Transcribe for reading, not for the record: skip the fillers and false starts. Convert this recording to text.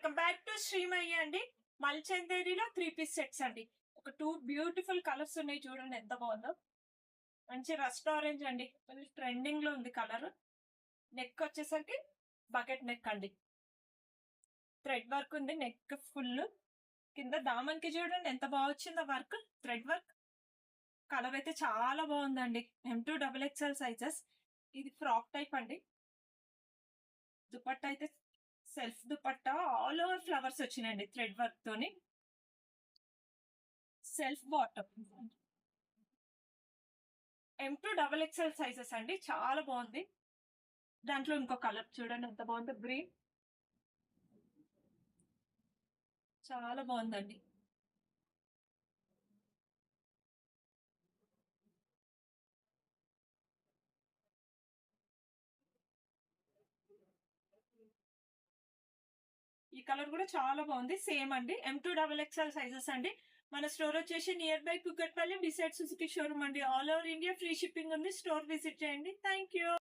Welcome back to Srimayya అండి. మల్చందేరిలో 3 piece sets అండి. ఒక 2 బ్యూటిఫుల్ కలర్స్ ఉన్నాయి చూడండి ఎంత బాగుందో. మంచి రస్ట్ ఆరెంజ్ అండి, కొంచెం ట్రెండింగ్ లో ఉంది కలర్. నెక్ వచ్చేసరికి బకెట్ నెక్ అండి, థ్రెడ్ వర్క్ ఉంది నెక్ ఫుల్. కింద దామన్ కి చూడండి ఎంత బాగా వచ్చిందో వర్క్, థ్రెడ్ వర్క్. కలర్ అయితే చాలా బాగుందండి. M2XXL sizes. ఇది ఫ్రాక్ టైప్ అండి. దుపట్టా అయితే self dupatta, all over flowers వచ్చినాయండి థ్రెడ్ వర్క్ తోని. సెల్ఫ్ బాటమ్, M2XXL సైజెస్ అండి, చాలా బాగుంది. దాంట్లో ఇంకో కలర్ చూడండి ఎంత బాగుందో, గ్రీన్. చాలా బాగుందండి. ఈ కలర్ కూడా చాలా బాగుంది, సేమ్ అండి. M2XXL సైజెస్ అండి. మన స్టోర్ వచ్చేసి near by Kukatpally, beside Suzuki showroom అండి. All over India free shipping ఉంది. స్టోర్ విజిట్ చేయండి. Thank you.